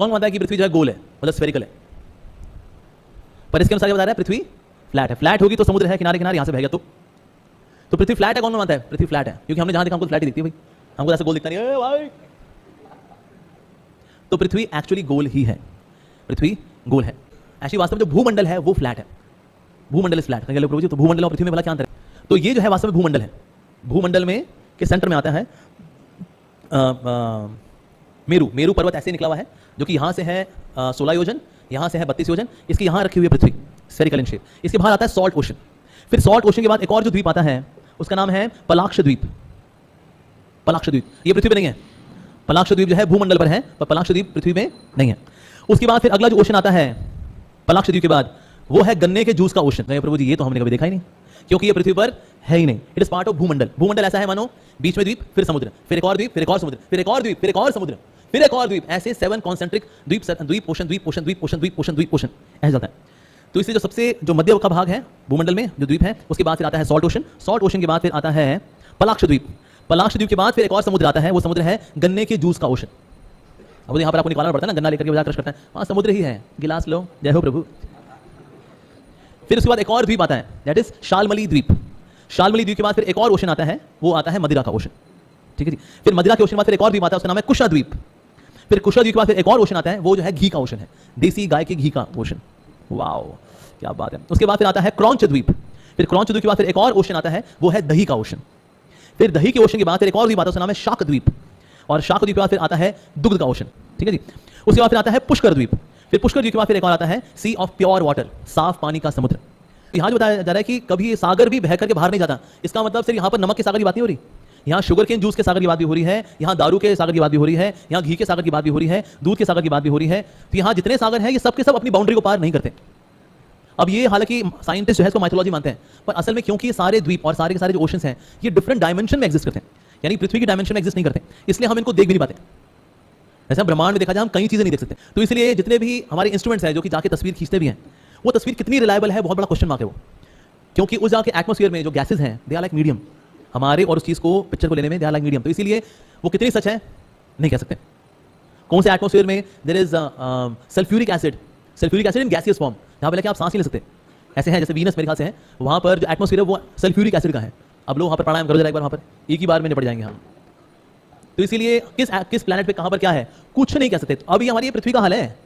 कौन मानता है कि पृथ्वी जो है गोल है, मतलब स्फेरिकल है? पर इसके अनुसार क्या बता रहा है? पृथ्वी फ्लैट है। फ्लैट होगी तो समुद्र है किनारे किनारे, यहां से बह गया तो पृथ्वी फ्लैट है। कौन मानता है पृथ्वी फ्लैट है? क्योंकि हमने जहां देखा हमको फ्लैट ही दिखती है भाई, हमको ऐसे गोल दिखता नहीं है भाई। तो पृथ्वी एक्चुअली गोल ही है, पृथ्वी गोल है। एक्चुअली वास्तव में जो भूमंडल है वो फ्लैट है, भूमंडल इज फ्लैट। प्रभु जी तो भूमंडल और पृथ्वी में भला क्या अंतर है? तो ये जो है वास्तव में भूमंडल है। भूमंडल में के सेंटर में आता है मेरू पर्वत ऐसे निकला हुआ है, जो कि यहां से है 16 योजन, यहां से है 32 योजन, इसकी यहां रखी हुई है पृथ्वी स्फेरिकल इन शेप। इसके बाहर आता है सॉल्ट ओशन। फिर सॉल्ट ओशन के बाद एक और जो द्वीप आता है उसका नाम है पलाक्ष द्वीप। पलाक्ष द्वीप ये पृथ्वी पर नहीं है, पलाक्ष द्वीप जो है भूमंडल पर है, पर पलाक्ष द्वीप पृथ्वी में नहीं है। उसके बाद फिर अगला जो ओशन आता है पलाक्ष द्वीप के बाद, वो है गन्ने के जूस का ओशन। प्रभु जी ये तो हमने कभी देखा ही नहीं, क्योंकि ये पृथ्वी पर है ही नहीं। इट इज पार्ट ऑफ भूमंडल। भूमंडल ऐसा है मानो बीच में द्वीप, फिर समुद्र, फिर एक और द्वीप, फिर एक और समुद्र, फिर एक और द्वीप, फिर एक और समुद्र, फिर एक और द्वीप, ऐसे 7 कॉन्सेंट्रिक द्वीप, द्वीप ओशन, द्वीप ओशन, द्वीप ओशन, द्वीप ओशन, द्वीप ओशन ऐसे चलता है। तो इसलिए जो सबसे जो मध्य का भाग है भूमंडल में जो द्वीप है, उसके बाद फिर आता है सॉल्ट ओशन। सॉल्ट ओशन के बाद फिर आता है पलाक्ष द्वीप। पलाक्ष द्वीप के बाद फिर एक और समुद्र आता है, वो समुद्र है गन्ने के जूस का ओशन। अब यहाँ पर आपको निकालना पड़ता है ना, गन्ना लेकर के बाजार क्रश करता है, हाँ समुद्र ही है, गिलास लो, जय हो प्रभु। फिर उसके बाद एक और द्वीप आता है, दैट इज शालमली द्वीप। शालमली द्वीप के बाद फिर एक और ओशन आता है, वो आता है मदिरा का ओशन। ठीक है जी। फिर मदिरा के ओशन के बाद फिर एक और द्वीप आता है, उसका नाम है कुशा द्वीप। फिर कुशा द्वीप के बाद फिर एक और ओशन आता है, वो जो है घी का ओशन है, देसी गाय के घी का ओशन। वाओ क्या बात है। उसके बाद फिर आता है क्रौंच द्वीप। फिर क्रौंच द्वीप के बाद फिर एक और ओशन आता है, वो है दही का ओशन। फिर दही के ओशन के बाद फिर एक और द्वीप आता है, उसका नाम है शाक द्वीप। और शाक द्वीप के बाद फिर आता है दुग्ध का ओशन। ठीक है जी। उसके बाद फिर आता है पुष्कर द्वीप। फिर पुष्कर द्वीप के बाद फिर एक और आता है सी ऑफ प्योर वाटर, साफ पानी का समुद्र। यहां जो बताया जा रहा है कि कभी सागर भी बह करके बाहर नहीं जाता, इसका मतलब सिर्फ यहां पर नमक के सागर की बात नहीं हो रही, यहाँ शुगर केन जूस के सागर की बात भी हो रही है, यहाँ दारू के सागर की बात भी हो रही है, यहाँ घी के सागर की बात भी हो रही है, दूध के सागर की बात भी हो रही है। तो यहाँ जितने सागर हैं ये सब के सब अपनी बाउंड्री को पार नहीं करते। अब ये हालांकि साइंटिस्ट जो है इसको माइथोलॉजी मानते हैं, पर असल में क्योंकि ये सारे द्वीप और सारे के सारे जो ओशंस हैं ये डिफरेंट डायमेंशन में एग्जिस्ट करते हैं, यानी पृथ्वी की डायमेंशन में एग्जिस्ट नहीं करते, इसलिए हम इनको देख भी नहीं पाते। जैसे ब्रह्मांड में देखा जाए हम कई चीजें नहीं देख सकते। तो इसलिए जितने भी हमारे इंस्ट्रूमेंट्स हैं जो कि जाके तस्वीर खींचते भी हैं, वो तस्वीर कितनी रिलायबल है बहुत बड़ा क्वेश्चन मार्क है वो, क्योंकि उस जाके एटमॉस्फेयर में जो गैसेज हैं दे आर लाइक मीडियम, हमारे और उस चीज को पिक्चर को लेने में दे आर लाइक मीडियम। तो इसीलिए वो कितनी सच है नहीं कह सकते। कौन से एटमॉस्फेयर में there is sulphuric acid, sulphuric acid in gaseous form, जहां पे लेके आप सांस नहीं ले सकते, ऐसे हैं जैसे वीनस मेरे ख्याल से है, वहां पर जो एटमॉस्फेयर है वो सल्फ्यूरिक एसिड का है। अब लोग वहां पर प्राणायाम करो जरा एक बार, वहां पर एक ही बार में निपट जाएंगे हम। तो इसीलिए किस प्लैनेट पे कहां पर क्या है कुछ नहीं कह सकते। अभी हमारी पृथ्वी का हाल है,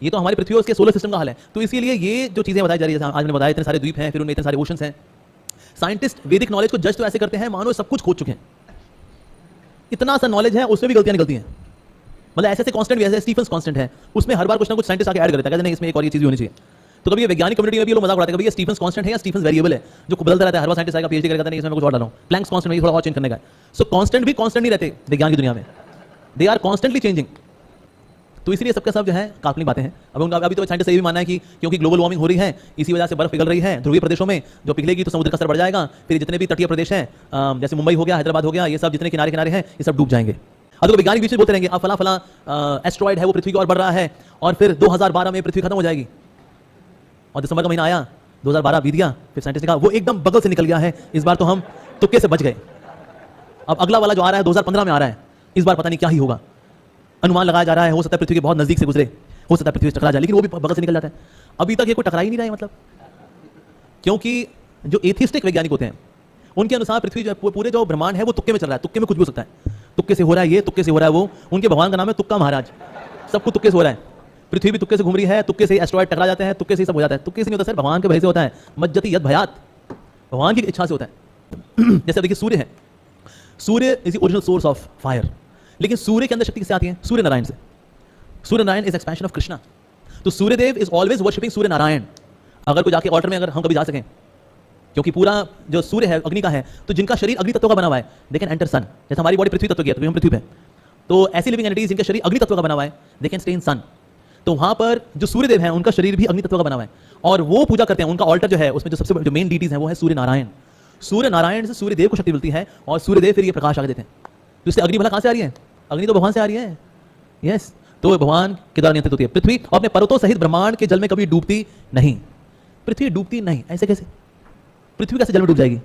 ये तो हमारी पृथ्वी और उसके सोलर सिस्टम का हाल है। तो इसीलिए ये जो चीजें बताई जा रही है, आज मैंने बताया इतने सारे द्वीप हैं, फिर उनमें इतने सारे ओशंस हैं। साइंटिस्ट वैदिक नॉलेज को जज तो ऐसे करते हैं मानो सब कुछ खोज चुके हैं, इतना सा नॉलेज है उसमें भी गलतियां निकलती हैं। मतलब ऐसे कांस्टेंट भी ऐसे स्टीफन्स कांस्टेंट है, उसमें हर बार कुछ ना कुछ साइंटिस्ट आके ऐड कर देता है, कहते नहीं इसमें एक और ये चीज होनी चाहिए। तो कभी वैज्ञानिक कम्युनिटी में भी लोग मजाक उड़ाते हैं, कभी ये स्टीफन्स कांस्टेंट है या स्टीफन्स वेरिएबल है जो बदलता रहता है। हर बार साइंटिस्ट आएगा पीएचडी करेगा, नहीं इसमें कुछ और डालो, प्लैंक्स कांस्टेंट में थोड़ा और चेंज करने का। सो कांस्टेंट भी कांस्टेंट नहीं रहते विज्ञान की दुनिया में, दे आर कॉन्स्टेंटली चेंजिंग। तो इसलिए सबका सब जो है काल्पनिक बातें हैं। अब उनका अभी तो साइंटिस्ट ये भी मानना है कि क्योंकि ग्लोबल वार्मिंग हो रही है, इसी वजह से बर्फ पिघल रही है ध्रुवीय प्रदेशों में, जो पिघलेगी तो समुद्र का स्तर बढ़ जाएगा, फिर जितने भी तटीय प्रदेश हैं जैसे मुंबई हो गया, हैदराबाद हो गया, ये सब जितने किनारे किनारे हैं ये सब डूब जाएंगे। अब तो वैज्ञानिक बीच में बोलते रहेंगे अब फला फला एस्ट्रॉइड है वो पृथ्वी की ओर बढ़ रहा है और फिर 2012 में पृथ्वी खत्म हो जाएगी। और दिसंबर का महीना आया, 2012 बीत गया, फिर साइंटिस्ट ने कहा वो एकदम बगल से निकल गया है, इस बार तो हम तुक्के से बच गए। अब अगला वाला जो आ रहा है 2015 में आ रहा है, इस बार पता नहीं क्या ही होगा। अनुमान लगाया जा रहा है हो सकता है पृथ्वी के बहुत नजदीक से गुजरे, हो सकता है पृथ्वी से टकरा जाए, लेकिन वो भी बगल से निकल जाता है। अभी तक ये कोई टकरा ही नहीं रहा है, मतलब क्योंकि जो एथिस्टिक वैज्ञानिक होते हैं उनके अनुसार पृथ्वी जो पूरे जो ब्रह्मांड है वो तुक्के में चल रहा है, तुक्के में कुछ भी हो सकता है, तुक्के से हो रहा है ये, तुक्के से हो रहा है वो। उनके भगवान का नाम है तुक्का महाराज, सब कुछ तुक्के से हो रहा है। पृथ्वी भी तुक्के से घूम रही है, तुक्के से एस्ट्रॉइड टकरा जाते हैं, तुक्के से सब हो जाता है। तुक्के से नहीं होता सर, भगवान के भय से होता है, मज्जति यद भयात, भगवान की इच्छा से होता है। जैसे देखिए सूर्य है, Surya is the original source of fire, लेकिन सूर्य के अंदर शक्ति किससे आती है? सूर्य नारायण से। Surya Narayan is expansion of Krishna. तो Suryadev is always worshipping Surya Narayan. अगर कोई जाके ऑल्टर में अगर हम कभी जा सकें, क्योंकि पूरा जो सूर्य है अग्नि का है, तो जिनका शरीर अग्नि तत्व का बना हुआ है दे कैन एंटर सन। जैसे हमारी बॉडी पृथ्वी तत्व की है तो हम पृथ्वी पे, तो ऐसी लिविंग एंटिटीज जिनका शरीर अग्नि तत्व का बना हुआ है दे कैन स्टे इन सन। तो वहां पर जो सूर्यदेव है उनका शरीर भी अग्नि तत्व का बना हुआ है और वो पूजा करते हैं। उनका ऑल्टर जो है उसमें जो सबसे जो मेन डीटीज है वो है सूर्य नारायण। सूर्य नारायण से सूर्यदेव को शक्ति मिलती है और सूर्यदेव फिर ये प्रकाश आगे देते हैं। तो इससे अग्नि भला कहां से आ रही है? अग्नि तो भगवान से आ रही है। यस, तो भगवान के द्वारा नियंत्रित होती है। पृथ्वी अपने पर्वतों सहित ब्रह्मांड के जल में कभी डूबती नहीं। पृथ्वी डूबती नहीं, ऐसे कैसे? पृथ्वी कैसे जल में डूब जाएगी?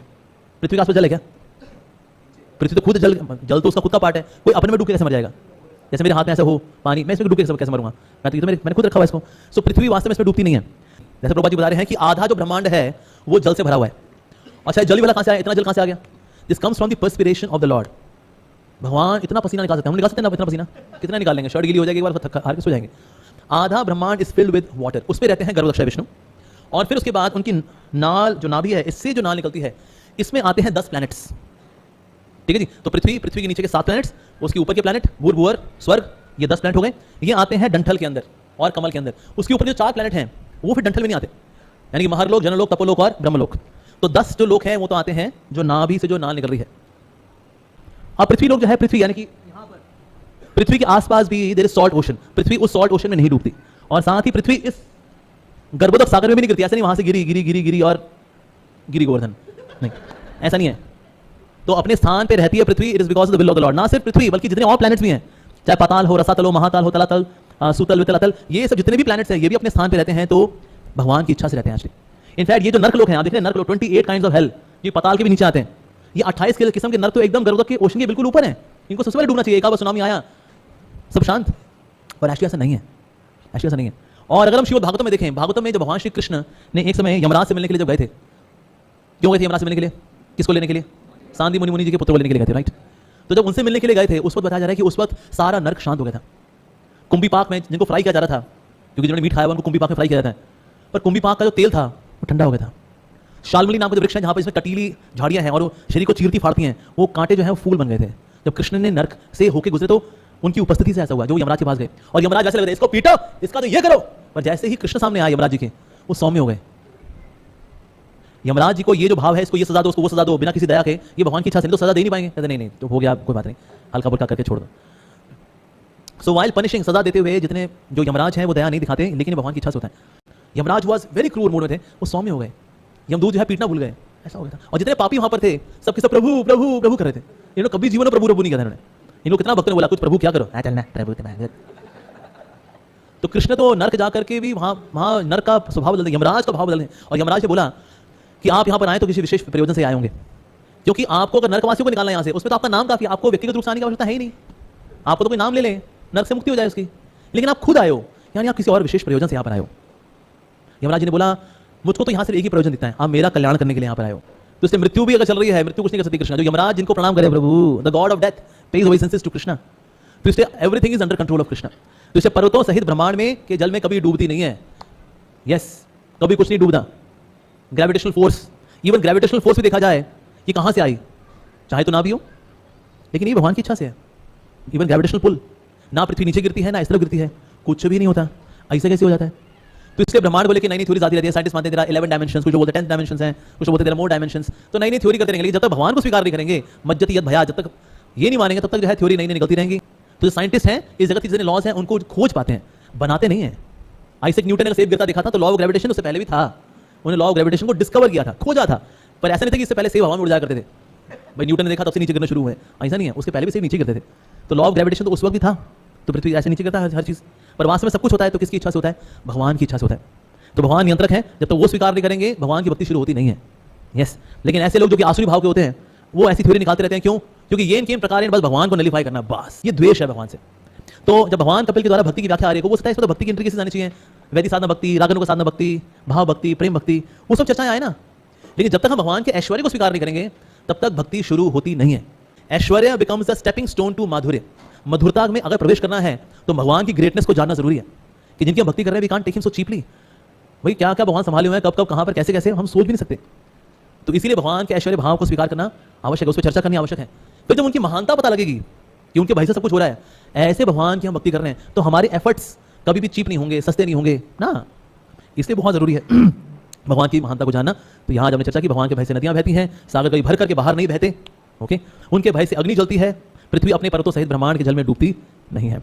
पृथ्वी का आसपास जल है क्या? पृथ्वी तो खुद जल तो उसका खुद का पार्ट है, कोई अपने में डूब के कैसे मर जाएगा? जैसे मेरे हाथ में ऐसा हो पानी, मैं इसमें डूब के कैसे मरूंगा? मैंने खुद रखा हुआ इसको। सो पृथ्वी वास्तव में इसमें डूबती नहीं है। जैसे प्रभुपाद जी बता रहे हैं कि आधा जो ब्रह्मांड है वो जल से भरा हुआ है। अच्छा, जल वाला कहां से आया? इतना जल कहां से आ गया? This comes from the perspiration of the Lord. भगवान इतना पसीना निकाल सकते हैं, हम निकाल सकते हैं ना? इतना पसीना कितना निकाल लेंगे? शर्ट गीली हो जाएगी, एक बार हार के सो जाएंगे। आधा ब्रह्मांड इज फिल्ड विद वाटर, उस पर रहते हैं गर्भदक्षा विष्णु। और फिर उसके बाद उनकी नाल जो नाभि है, इससे जो नाल निकलती है, इसमें आते हैं 10 प्लैनेट्स। ठीक है जी। तो पृथ्वी के नीचे के 7 प्लैनेट्स, उसके ऊपर के प्लैनेट भूर भुवर स्वर्ग, ये 10 प्लैनेट हो गए। ये आते हैं डंठल के अंदर और कमल के अंदर। उसके ऊपर जो 4 प्लैनेट हैं वो फिर डंठल में नहीं आते, यानी कि महरलोक, जनलोक, तपोलोक और ब्रह्मलोक। तो 10 जो लोक हैं वो तो आते हैं जो नाभि से जो नाल निकल रही है। अब पृथ्वी लोक जो है, पृथ्वी यानी कि यहां पर पृथ्वी के आसपास भी देयर इज सॉल्ट ओशन। पृथ्वी उस सॉल्ट ओशन में नहीं डूबती, और साथ ही पृथ्वी इस गर्भोदक सागर में भी नहीं गिरती। ऐसा नहीं वहां से गिरी और गिरी गोवर्धन, नहीं, ऐसा नहीं है। तो अपने स्थान पे रहती है पृथ्वी, it is because of the will of the lord. ना सिर्फ पृथ्वी बल्कि जितने और प्लैनेट्स भी हैं, चाहे पाताल हो, रसातल हो, महाताल हो, तलातल, सुतल, वितलातल, ये सब जितने भी प्लैनेट्स हैं ये भी अपने स्थान पे रहते हैं, तो भगवान की इच्छा से रहते हैं। इनफैक्ट ये जो नर्क लोग हैं, आप देख रहे हैं नर्क लोग 28 काइंड्स ऑफ हेल, ये पाताल के भी नीचे आते हैं। ये 28 किस्म के नर्क तो एकदम गर्भोदक के ओशन के बिल्कुल ऊपर हैं, इनको सबसे पहले डूबना चाहिए। एक बार सुनामी आया सब शांत, पर एक्चुअली ऐसा नहीं है, एक्चुअली ऐसा नहीं है। और अगर हम श्रीमद् भागवतम में देखें, भागवतम में जब भगवान श्री कृष्ण ने एक समय यमराज से मिलने के लिए जब गए थे, क्यों गए थे यमराज से मिलने के लिए? किसको लेने के लिए? सांदी मुनि जी के पुत्र को लेने के लिए गए थे, राइट? तो जब उनसे मिलने के लिए गए थे, उस वक्त बताया जा रहा है कि उस वक्त सारा नर्क शांत हो गया था। कुंभी पाक में जिनको फ्राई किया जा रहा था, क्योंकि जिन्होंने मीट खाया उनको कुंभी पाक में फ्राई किया जाता है, पर कुंभी पाक का जो तेल था वो ठंडा हो गया था। शालमली नाम का जो वृक्ष है जहां पर इसमें कटीली झाड़ियां हैं और वो शरीर को चीरती फाड़ती हैं, वो कांटे जो है फूल बन गए थे। जब कृष्ण ने नर्क से होकर गुजरे तो उनकी उपस्थिति से ऐसा हुआ, जो यमराज के पास गए और यमराज ऐसे लग रहे इसको पीटो, इसका तो ये करो, पर जैसे ही कृष्ण सामने आए यमराज जी के, वो सौम्य हो गए। यमराज जी को ये जो भाव है, इसको ये सजा दो, उसको वो सजा दो, बिना किसी दया के, ये भगवान की इच्छा से तो सजा दे नहीं पाएंगे। कहते नहीं तो हो गया, कोई बात नहीं, हल्का फुल्का करके छोड़ दो। सो वाइल पनिशिंग, सजा देते हुए जितने जो यमराज हैं वो दया नहीं दिखाते, लेकिन ये भगवान की इच्छा से होता है। यमराज वाज वेरी क्रूर मूड में थे, वो सौम्य हो गए। यमदूत जो है पीटना भूल गए, ऐसा हो गया था। और जितने पापी वहां पर थे सबके सब प्रभु प्रभु प्रभु कर रहे थे। इन लोग कभी जीवन में प्रभु प्रभु नहीं किया था इन्होंने। इन लोग कितना भक्त ने बोला कुछ प्रभु क्या करो, चलना प्रभु। तो कृष्ण तो नर्क जाकर के भी वहां नर्क का स्वभाव बदल दिया, यमराज का भाव बदल दिया। और यमराज से बोला कि आप यहाँ पर आए तो किसी विशेष प्रयोजन से आए होंगे, क्योंकि आपको अगर नर्कवासियों को निकालना यहाँ से, उसमें तो आपका नाम काफी, आपको व्यक्तिगत रूप से आने की आवश्यकता है ही नहीं। आपको तो कोई नाम ले लें, नर्क से मुक्ति हो जाए उसकी, लेकिन आप खुद आए हो, यानी आप किसी और विशेष प्रयोजन से यहाँ पर आए हो। यमराज जी ने बोला मुझको तो यहाँ से एक ही प्रयोजन दिखता है, आप मेरा कल्याण करने के लिए यहाँ पर आए हो। तो इससे मृत्यु भी अगर चल रही है, मृत्यु कुछ नहीं कर सकती कृष्ण। जो यमराज जिनको प्रणाम करे, प्रभु the god of death pays obeisance to Krishna, तो इससे everything is under control of Krishna. तो इससे पर्वतों सहित ब्रह्मांड में के जल में कभी डूबती नहीं है। यस, कभी कुछ नहीं डूबता। Gravitational force, even gravitational force भी देखा जाए कि कहां से आई, चाहे तो ना भी हो, लेकिन ये भगवान की इच्छा से है। इवन ग्रेविटेशनल पुल, ना पृथ्वी नीचे गिरती है ना इस तरफ गिरती है, कुछ भी नहीं होता। ऐसे कैसे हो जाता है? तो इसलिए ब्रह्मांड को लेकर नई नई थ्योरीज आती रहती है। साइंटिस्ट मानते हैं 11 डायमेंशंस, कुछ बोलते हैं 10 डायमेंशंस हैं, कुछ बोलते हैं मोर डायमेंशंस। तो नई नई थ्योरी करते रहेंगे, लेकिन जब तक भगवान को स्वीकार नहीं करेंगे, मज्जति यद भया, जब तक ये नहीं मानेंगे तब तक जो है थ्योरी नई नई निकलती रहेंगी। तो जो साइंटिस्ट हैं इस जगत के जितने लॉज हैं उनको खोज पाते हैं, बनाते नहीं है। आइजैक न्यूटन ने सेब गिरता देखा था तो लॉ ऑफ ग्रेविटेशन उससे पहले भी था, उन्होंने लॉ ऑफ ग्रेविटेशन को डिस्कवर किया था, खोजा था। पर ऐसा नहीं था कि इससे पहले सेब हवा में उड़ जाया करते थे। भाई न्यूटन ने देखा तब से नीचे गिरना शुरू हुए, ऐसा नहीं है, उसके पहले भी सेब नीचे गिरते थे। तो लॉ ऑफ ग्रेविटेशन तो उस वक्त भी था, तो पृथ्वी ऐसे नीचे गिरता है हर चीज। पर वास्तव में सब कुछ होता है तो किसकी इच्छा से होता है? भगवान की इच्छा से होता है। तो भगवान नियंत्रक है, जब तक वो स्वीकार नहीं करेंगे भगवान की भक्ति शुरू होती नहीं है। यस, लेकिन ऐसे लोग जो कि आसुरी भाव के होते हैं वो ऐसी थ्योरी निकालते रहते हैं। क्यों? क्योंकि ये इनके प्रकार बस भगवान को नलीफाई करना, बस ये द्वेष है भगवान से। तो जब भगवान कपिल के द्वारा भक्ति की व्याख्या आ रही है, वो सोचता है इसमें तो भक्ति की एंट्री कैसे जानी चाहिए, वैदिक साधना भक्ति, रागनु का साधना भक्ति, भाव भक्ति, प्रेम भक्ति, वो सब चर्चाएं आए ना। लेकिन जब तक हम भगवान के ऐश्वर्य को स्वीकार नहीं करेंगे तब तक भक्ति शुरू होती नहीं है। Aishwarya becomes the stepping stone to madhurya. मधुरता में अगर प्रवेश करना है तो भगवान की ग्रेटनेस को जानना जरूरी है, कि जिनकी हम भक्ति कर रहे हैं we can't take him so cheaply. भाई क्या क्या भगवान संभाले हुए हैं, कब कब कहां पर कैसे कैसे हम सोच भी नहीं सकते। तो इसीलिए भगवान के ऐश्वर्य भाव को स्वीकार करना आवश्यक है, उस पर चर्चा करनी आवश्यक है। फिर जब उनकी महानता पता लगेगी कि उनके भाई से सब कुछ हो रहा है, ऐसे भगवान की हम भक्ति कर रहे हैं, तो हमारे एफर्ट्स कभी भी चीप नहीं होंगे, सस्ते नहीं होंगे ना। इसलिए बहुत जरूरी है भगवान की महानता को जानना। तो यहाँ जब हमने चर्चा की भगवान के भय से नदियां बहती हैं, सागर कभी भर करके बाहर नहीं बहते। ओके, उनके भय से अग्नि जलती है, पृथ्वी अपने पर्वतों सहित ब्रह्मांड के जल में डूबती नहीं है।